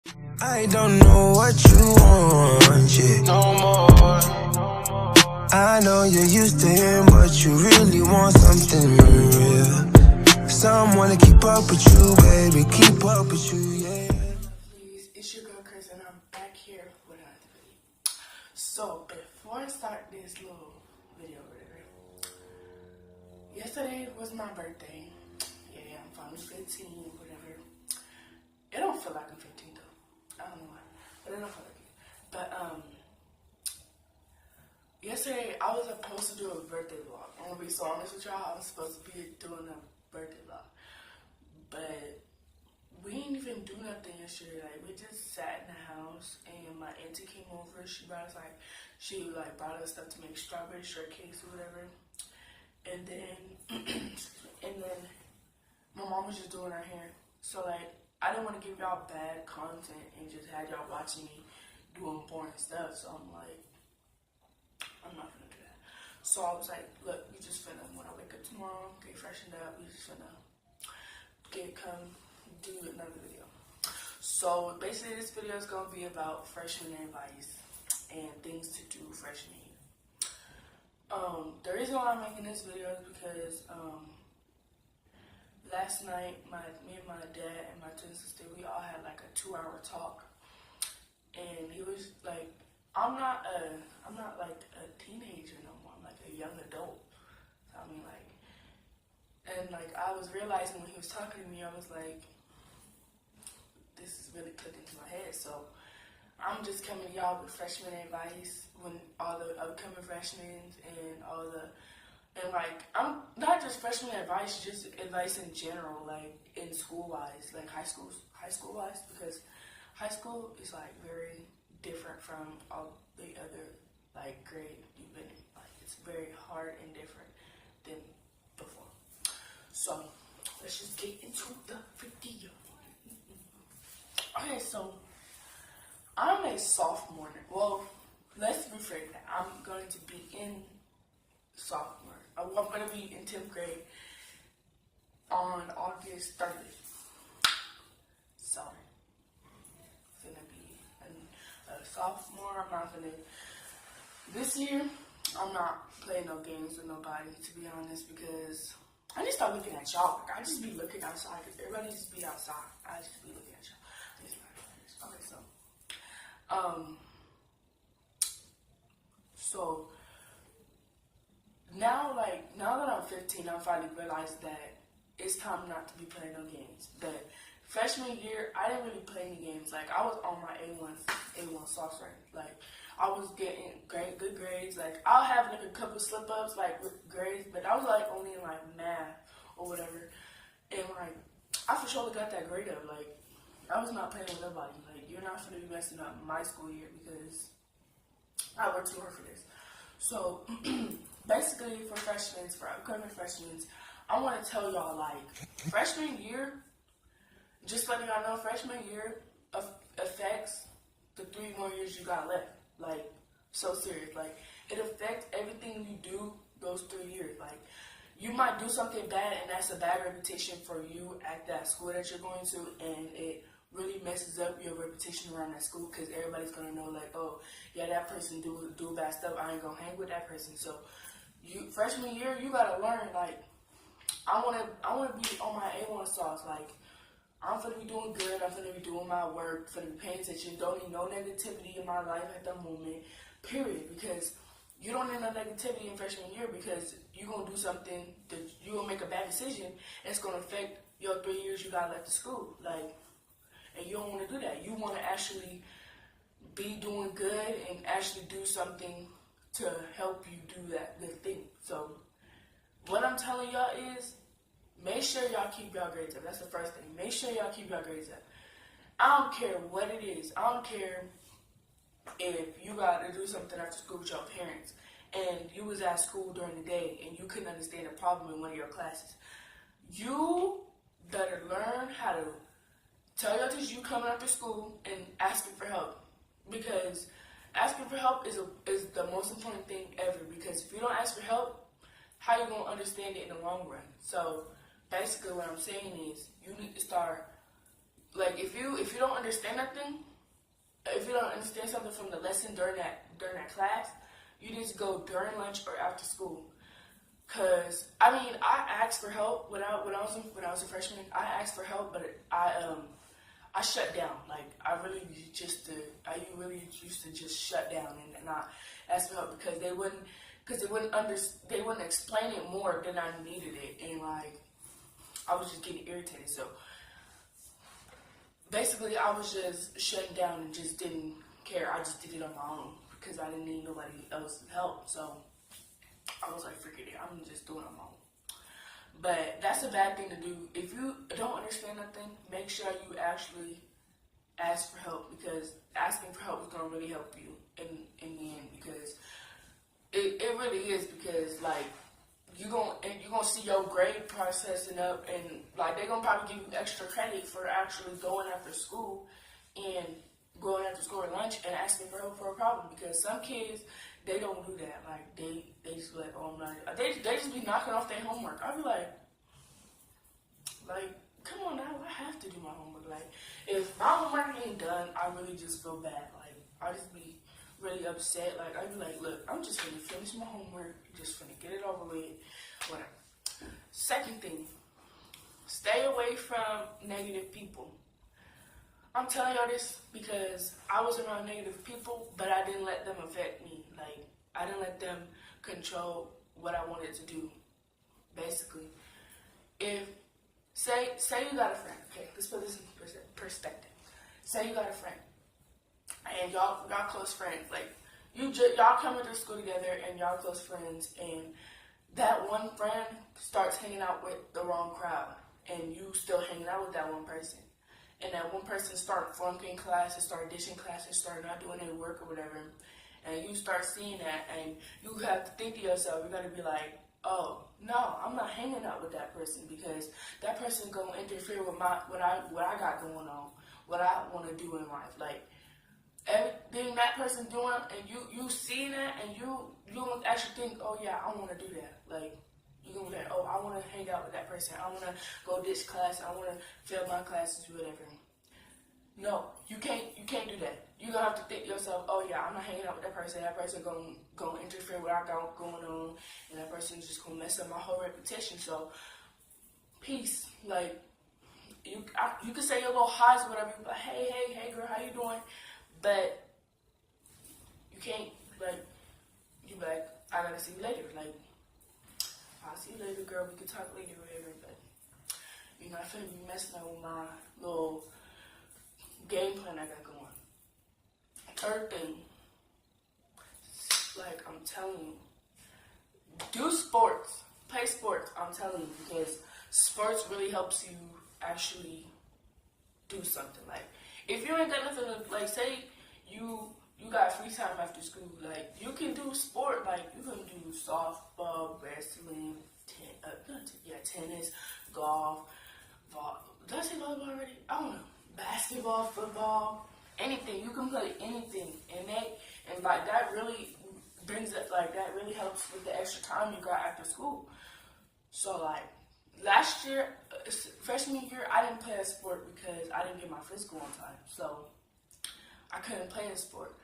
I don't know what you want, yeah. No more. I know you're used to him, but you really want something real. Someone to keep up with you, baby, keep up with you, yeah. Please, it's your girl Chris, and I'm back here with another video. So, before I start this little video, yesterday was my birthday. Yeah, I'm finally 15, whatever. It don't feel like I'm 15 though. I don't know why, but it don't feel like it. But yesterday I was supposed to do a birthday vlog. I'm gonna be so honest with y'all. I was supposed to be doing a birthday vlog, but we didn't even do nothing yesterday. Like, we just sat in the house, and my auntie came over. She brought us brought us stuff to make strawberry shortcakes or whatever. And then my mom was just doing her hair. So like, I didn't want to give y'all bad content and just had y'all watching me doing boring stuff. So I'm like, I'm not gonna do that. So I was like, look, we just finna, when I wake up tomorrow, get freshened up, we just finna come do another video. So basically this video is gonna be about freshman advice and things to do freshman year. The reason why I'm making this video is because last night me and my dad and my twin sister, we all had like a 2-hour talk, and he was like, I'm not like a teenager no more. I'm like a young adult. So, I mean, like, and like I was realizing when he was talking to me, I was like, this is really clicking to my head. So I'm just coming to y'all with freshman advice when all the upcoming freshmen and like, I'm not just freshman advice, just advice in general, like in school wise, like high school wise, because high school is like very different from all the other like grade you've been in. Like, it's very hard and different than before. So let's just get into the video. Okay, so I'm a sophomore. Well, let's rephrase that. I'm going to be in sophomore. I'm going to be in 10th grade on August 30th. So, I'm going to be a sophomore. This year, I'm not playing no games with nobody, to be honest, because I just start looking at y'all. Like, I just be looking outside, because everybody just be outside. I just be looking at y'all. Okay, so now that I'm 15, I finally realized that it's time not to be playing no games. That freshman year, I didn't really play any games. Like, I was on my A1 sauce rank. Like, I was getting good grades. Like, I'll have like a couple slip ups like with grades, but I was like only in like math or whatever. And like, I for sure got that grade up. Like, I was not playing with nobody. Like, you're not going to be messing up my school year because I worked too hard for this. So, basically, for upcoming freshmen, I want to tell y'all, like, freshman year, just letting y'all know, freshman year affects the 3 more years you got left. Like, so serious. Like, it affects everything you do those 3 years. Like, you might do something bad, and that's a bad reputation for you at that school that you're going to, and it really messes up your reputation around that school because everybody's gonna know, like, oh yeah, that person do bad stuff. I ain't gonna hang with that person. So freshman year, you gotta learn. Like, I wanna be on my A1 sauce. Like, I'm gonna be doing good. I'm gonna be doing my work. Gonna be paying attention. Don't need no negativity in my life at the moment. Period. Because you don't need no negativity in freshman year because you're gonna do something that you gonna make a bad decision and it's gonna affect your 3 years you got left to school. Like. And you don't want to do that. You want to actually be doing good and actually do something to help you do that good thing. So, what I'm telling y'all is, make sure y'all keep y'all grades up. That's the first thing. Make sure y'all keep y'all grades up. I don't care what it is. I don't care if you got to do something after school with your parents and you was at school during the day and you couldn't understand a problem in one of your classes. You better learn how to tell your teacher you coming after school and asking for help, because asking for help is the most important thing ever. Because if you don't ask for help, how you gonna understand it in the long run? So basically, what I'm saying is, you need to start like if you don't understand nothing, if you don't understand something from the lesson during that class, you need to go during lunch or after school. Cause I mean, I asked for help when I was a freshman. I asked for help, but I shut down. Like I really used to just shut down and not ask for help because they wouldn't explain it more than I needed it, and like I was just getting irritated. So basically, I was just shutting down and just didn't care. I just did it on my own because I didn't need nobody else's help. So I was like, forget it. I'm just doing it on my own. But that's a bad thing to do. If you don't understand nothing, make sure you actually ask for help, because asking for help is going to really help you in the end, because it really is, because like you're gonna see your grade processing up, and like they're gonna probably give you extra credit for actually going after school and going after school at lunch and asking for help for a problem, because some kids, they don't do that. Like they just be like, oh, I'm not. They just be knocking off their homework. I be like, come on now, I have to do my homework. Like if my homework ain't done, I really just feel bad. Like I just be really upset. Like I be like, look, I'm just gonna finish my homework, just gonna get it over with, whatever. Second thing, stay away from negative people. I'm telling y'all this because I was around negative people, but I didn't let them affect me. Like, I didn't let them control what I wanted to do, basically. Say you got a friend, okay, let's put this in perspective. Say you got a friend, and y'all close friends. Like, y'all come into school together, and y'all close friends, and that one friend starts hanging out with the wrong crowd, and you still hanging out with that one person. And that one person start flunking classes, start ditching classes, start not doing any work or whatever, and you start seeing that, and you have to think to yourself, you gotta be like, oh, no, I'm not hanging out with that person, because that person gonna interfere with what I got going on, what I want to do in life. Like, everything that person doing, and you seeing that, and you don't actually think, oh yeah, I want to do that. Like, you're gonna be like, oh, I want to hang out with that person. I want to go ditch class. I want to fail my classes, whatever. No, you can't do that. You're gonna have to think to yourself, oh yeah, I'm not hanging out with that person. That person gonna interfere with what I got going on, and that person's just gonna mess up my whole reputation. So, peace. Like, you can say your little highs or whatever. You be like, hey girl, how you doing? But you can't, like, you be like, I gotta see you later. Like, I'll see you later, girl. We can talk later or whatever. But you're not finna be messing up with my little game plan I got going. Third thing, like I'm telling you, do sports. Play sports, I'm telling you, because sports really helps you actually do something. Like, if you ain't got nothing to, like, say you got free time after school, like, you can do sport. Like, you can do softball, wrestling, tennis, golf, did I say volleyball already? I don't know. Basketball, football, anything. You can play anything, and like that really brings it. Like, that really helps with the extra time you got after school. So like last year, freshman year, I didn't play a sport because I didn't get my physical on time, so I couldn't play a sport.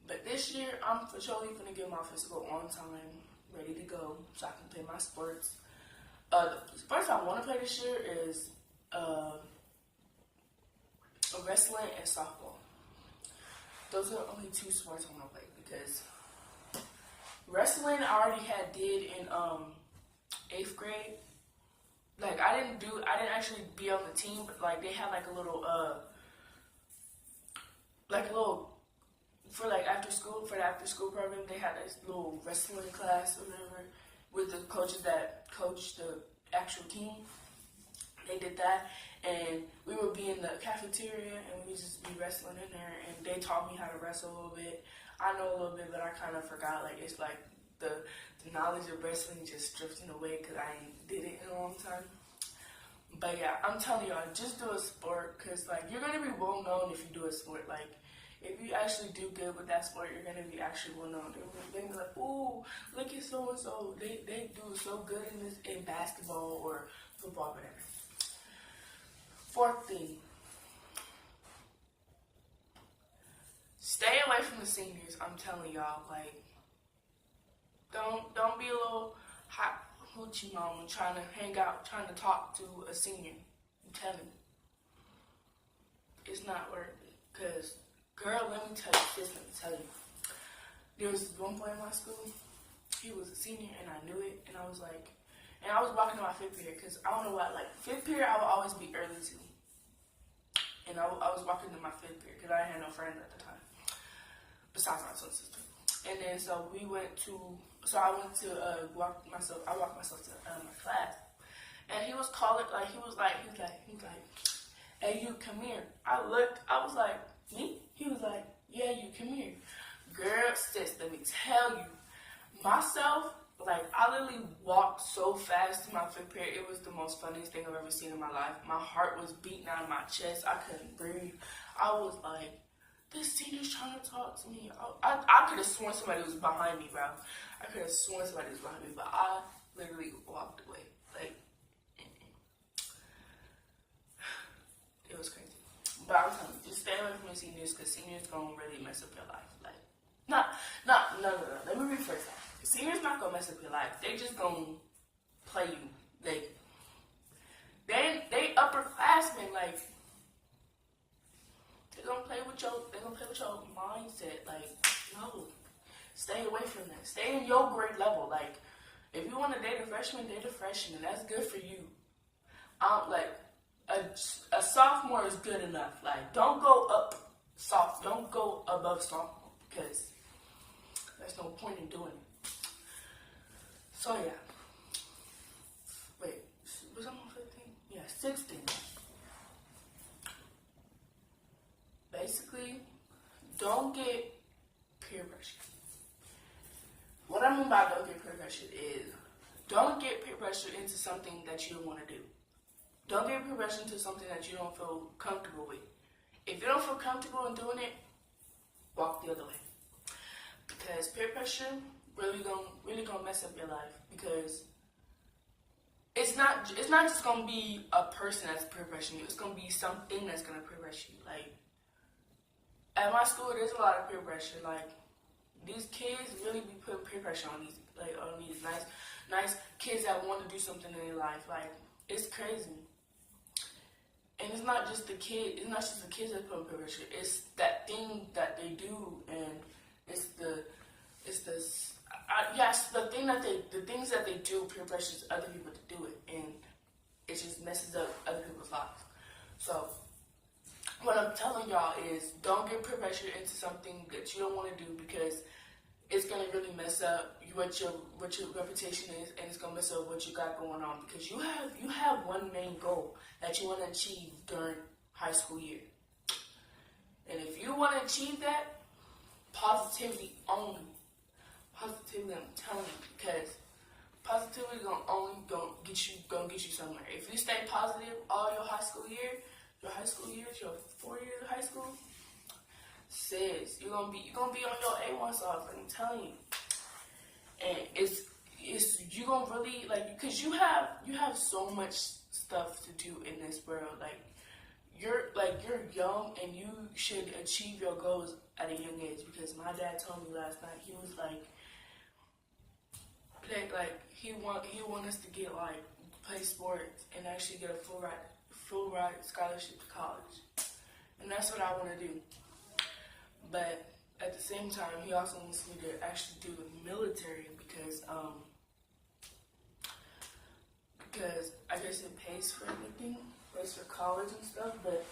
But this year, I'm for sure gonna get my physical on time, ready to go, so I can play my sports. The sports I want to play this year is wrestling and softball. Those are the only two sports I want to play, because wrestling I already did in 8th grade. Like, I didn't actually be on the team, but like they had like a little for the after school program, they had this little wrestling class or whatever with the coaches that coach the actual team. They did that, and we would be in the cafeteria, and we would just be wrestling in there, and they taught me how to wrestle a little bit. I know a little bit, but I kind of forgot. Like, it's like the knowledge of wrestling just drifting away because I ain't did it in a long time. But yeah, I'm telling y'all, just do a sport, because like you're gonna be well known if you do a sport. Like, if you actually do good with that sport, you're gonna be actually well known. They're gonna be like, ooh, look at so and so. They do so good in basketball or football, whatever. Fourth thing, from the seniors, I'm telling y'all, like, don't be a little hot hoochie mama trying to hang out, trying to talk to a senior. I'm telling you, it's not worth it. Cause, girl, let me tell you, there was one boy in my school. He was a senior, and I knew it, and I was like, and I was walking to my 5th period, cause I don't know why, like 5th period, I would always be early too. And I was walking to my 5th period, cause I didn't have no friends at the time, besides my twin sister. And then so I went to walk myself to my class, and he was calling, like he was like, hey, you come here. I looked, I was like, me? He was like, yeah, you come here. Girl, sis, let me tell you, myself, like, I literally walked so fast to my 5th period. It was the most funniest thing I've ever seen in my life. My heart was beating out of my chest. I couldn't breathe. I was like, this senior's trying to talk to me. I could have sworn somebody was behind me, bro. I could have sworn somebody was behind me, but I literally walked away. Like, it was crazy. But I'm telling you, just stay away from the seniors, because seniors gonna really mess up your life. Like, no. Let me rephrase that. Seniors not gonna mess up your life. They just gonna play you. They upperclassmen. Like, they gonna play with your mindset. Like, no, stay away from that. Stay in your grade level. Like, if you want to date a freshman, date a freshman. That's good for you. Like, a sophomore is good enough. Like, don't go up soft. Don't go above sophomore, because there's no point in doing it. So yeah. Wait, was I on 15? Yeah, 16. Basically, don't get peer pressure. What I mean by don't get peer pressure is, don't get peer pressure into something that you don't want to do. Don't get peer pressure into something that you don't feel comfortable with. If you don't feel comfortable in doing it, walk the other way. Because peer pressure really gonna mess up your life, because it's not just gonna be a person that's peer pressuring you. It's gonna be something that's gonna peer pressure you. Like, at my school, there's a lot of peer pressure. Like, these kids really be putting peer pressure on these nice kids that want to do something in their life. Like, it's crazy. And it's not just the kids that put peer pressure. It's that thing that they do, and the things that they do peer pressures other people to do it, and it just messes up other people's lives. So what I'm telling y'all is, don't get peer pressure into something that you don't want to do, because it's gonna really mess up what your reputation is, and it's gonna mess up what you got going on, because you have one main goal that you want to achieve during high school year. And if you want to achieve that, positivity only. Positivity, I'm telling you, because positivity gonna get you somewhere. If you stay positive all your high school years, your 4 years of high school, sis, you're gonna be on your A1 sauce. I'm telling you, and it's you gonna really, like, because you have so much stuff to do in this world. Like, you're young, and you should achieve your goals at a young age. Because my dad told me last night, he was like he want us to get, like, play sports and actually get a full ride scholarship to college, and that's what I want to do. But at the same time, he also wants me to actually do the military, because I guess it pays for everything, pays for college and stuff. But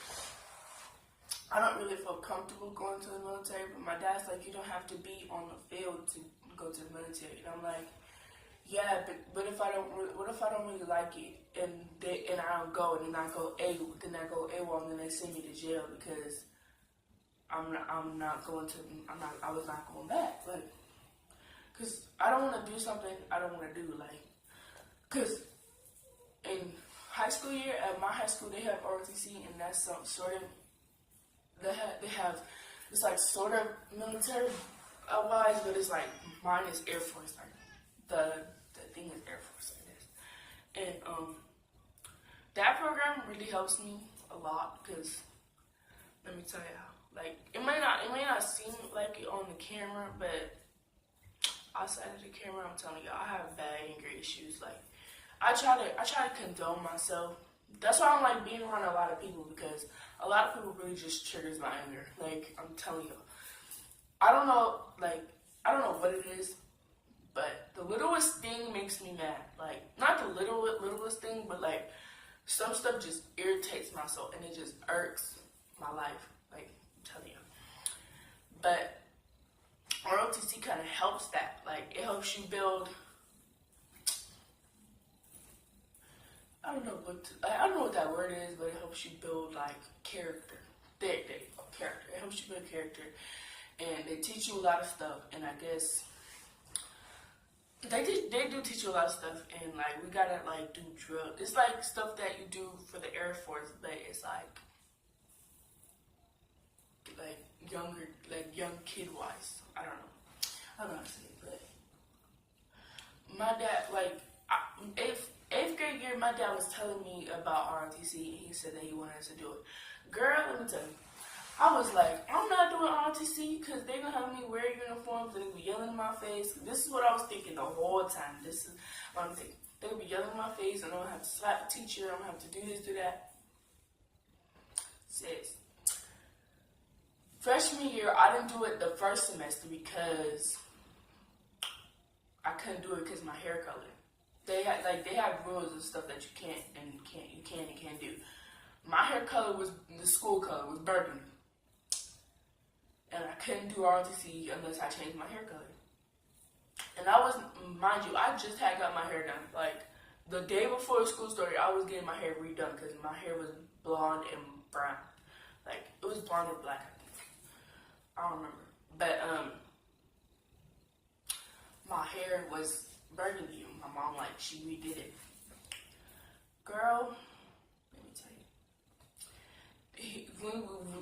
I don't really feel comfortable going to the military. But my dad's like, you don't have to be on the field to go to the military. And I'm like, yeah, but what if I don't really like it, and I don't go, and then I go AWOL, and then they send me to jail because I was not going back, like, cause I don't want to do something I don't want to do, like, cause in high school year, at my high school, they have ROTC, and that's some sort of, they have, it's like sort of military wise, but it's like, mine is Air Force, like, the thing is Air Force, I guess. And that program really helps me a lot, because let me tell you how. Like, it may not seem like it on the camera, but outside of the camera, I'm telling y'all, I have bad anger issues. Like, I try to condone myself. That's why I don't like being around a lot of people, because a lot of people really just triggers my anger. Like, I'm telling you, I don't know what it is, but the littlest thing makes me mad. Like, not the littlest thing, but like, some stuff just irritates my soul, and it just irks my life. Like, I'm telling you. But ROTC kind of helps that. Like, it helps you build, I don't know what that word is, but it helps you build like character. There you go, character. It helps you build character, and they teach you a lot of stuff. And I guess they do teach you a lot of stuff. And like, we gotta like do drill. It's like stuff that you do for the Air Force, but it's like younger, like young kid wise. I don't know how to say it, but my dad, like, eighth grade year, my dad was telling me about ROTC, and he said that he wanted us to do it. Girl, let me tell you, I was like, I'm not doing ROTC because they're going to have me wear uniforms and they're going to be yelling in my face. This is what I was thinking the whole time. This is what I'm thinking. They're going to be yelling in my face, and I'm going to have to slap the teacher. I'm going to have to do this, do that. Sis, freshman year, I didn't do it the first semester because I couldn't do it because of my hair color. They had rules and stuff that you can't do. My hair color was, the school color was burgundy, and I couldn't do ROTC unless I changed my hair color. And I was, mind you, I just had got my hair done. Like, the day before the school started, I was getting my hair redone because my hair was blonde and brown. Like, it was blonde and black, I think. I don't remember. But my hair was burgundy. My mom, like, she redid it. Girl, let me tell you.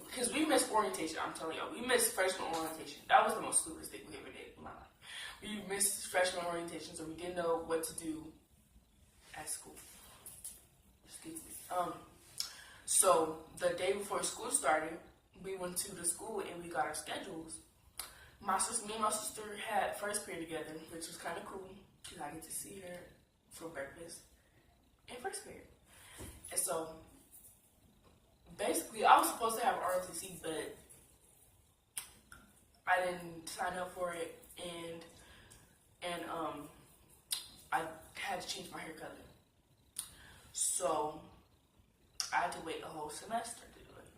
Because we missed orientation, I'm telling y'all. We missed freshman orientation. That was the most stupidest thing we ever did in my life. We missed freshman orientation, so we didn't know what to do at school. Excuse me. So the day before school started, we went to the school and we got our schedules. Me and my sister had first period together, which was kind of cool because I get to see her for breakfast in first period. And so basically, I was supposed to have ROTC, but I didn't sign up for it, and I had to change my hair color. So I had to wait a whole semester to do it.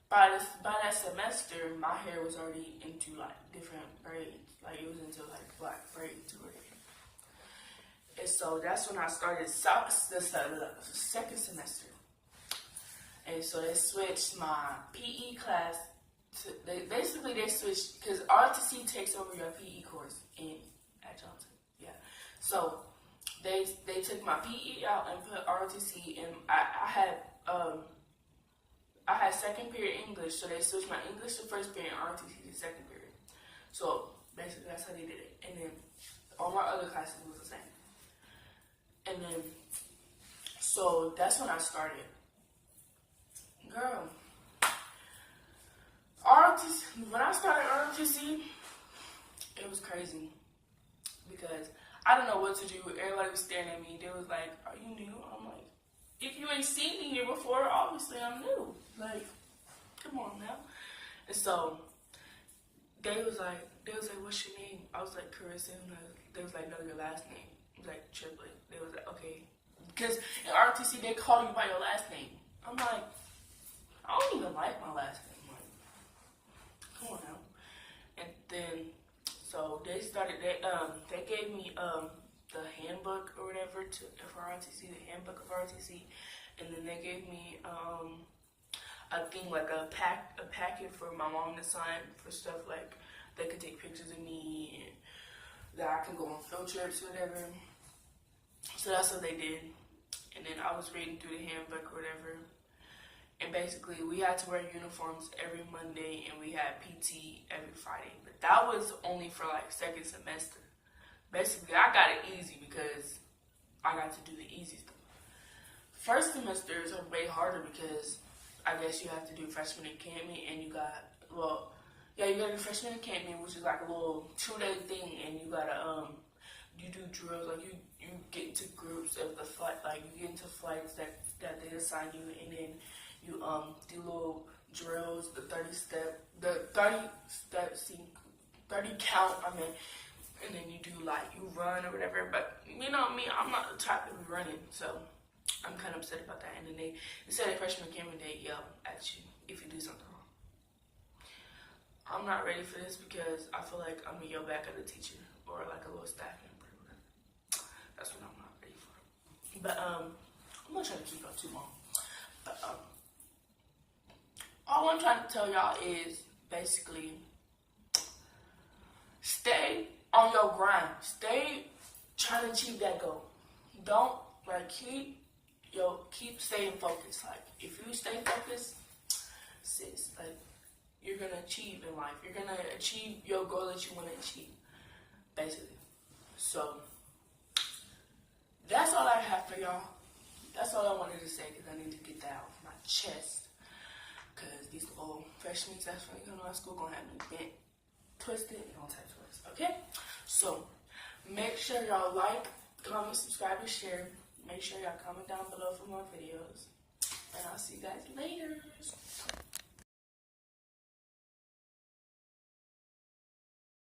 By that semester, my hair was already into like different braids. Like, it was into like black braids or whatever. And so that's when I started the second semester. And so they switched my PE class to, they switched, because ROTC takes over your PE course at Johnson. Yeah. So they took my PE out and put ROTC, and I had second period English, so they switched my English to first period and ROTC to second period. So basically that's how they did it. And then all my other classes was the same. And then, so that's when I started. Girl, ROTC, when I started ROTC, it was crazy because I didn't know what to do. Everybody was staring at me. They was like, "Are you new?" I'm like, "If you ain't seen me here before, obviously I'm new. Like, come on now." And so they was like, "What's your name?" I was like, "Carissa." And they was like, "No, your last name." I was like, "Triplet." They was like, "Okay," because in ROTC they call you by your last name. I'm like, I don't even like my last name. I'm like, come on now. And then, so they gave me the handbook or whatever for ROTC, the handbook of ROTC, and then they gave me I think like a packet for my mom to sign for stuff like they could take pictures of me and that I can go on field trips or whatever. So that's what they did. And then I was reading through the handbook or whatever. And basically, we had to wear uniforms every Monday, and we had PT every Friday. But that was only for like second semester. Basically, I got it easy because I got to do the easy stuff. First semesters are way harder because I guess you have to do freshman academy, and you Yeah, you got a freshman encampment, which is like a little 2-day thing, and you gotta you do drills, like you get into groups of the flight, like you get into flights that they assign you, and then you do little drills, the 30 count, and then you do like you run or whatever. But you know me, I'm not the type to be running, so I'm kind of upset about that. And then they said at freshman encampment they yell at you if you do something wrong. I'm not ready for this because I feel like I'm gonna yell back at the teacher or like a little staff member. That's what I'm not ready for. But I'm not trying to keep up too long. But all I'm trying to tell y'all is basically stay on your grind. Stay trying to achieve that goal. Don't like keep staying focused. Like if you stay focused, sis, like you're gonna achieve in life. You're gonna achieve your goal that you want to achieve, basically. So that's all I have for y'all. That's all I wanted to say because I need to get that off my chest. Because these old freshmen that's when they come to my school gonna have me bent, twisted, and all types of ways. Okay? So make sure y'all like, comment, subscribe, and share. Make sure y'all comment down below for more videos. And I'll see you guys later.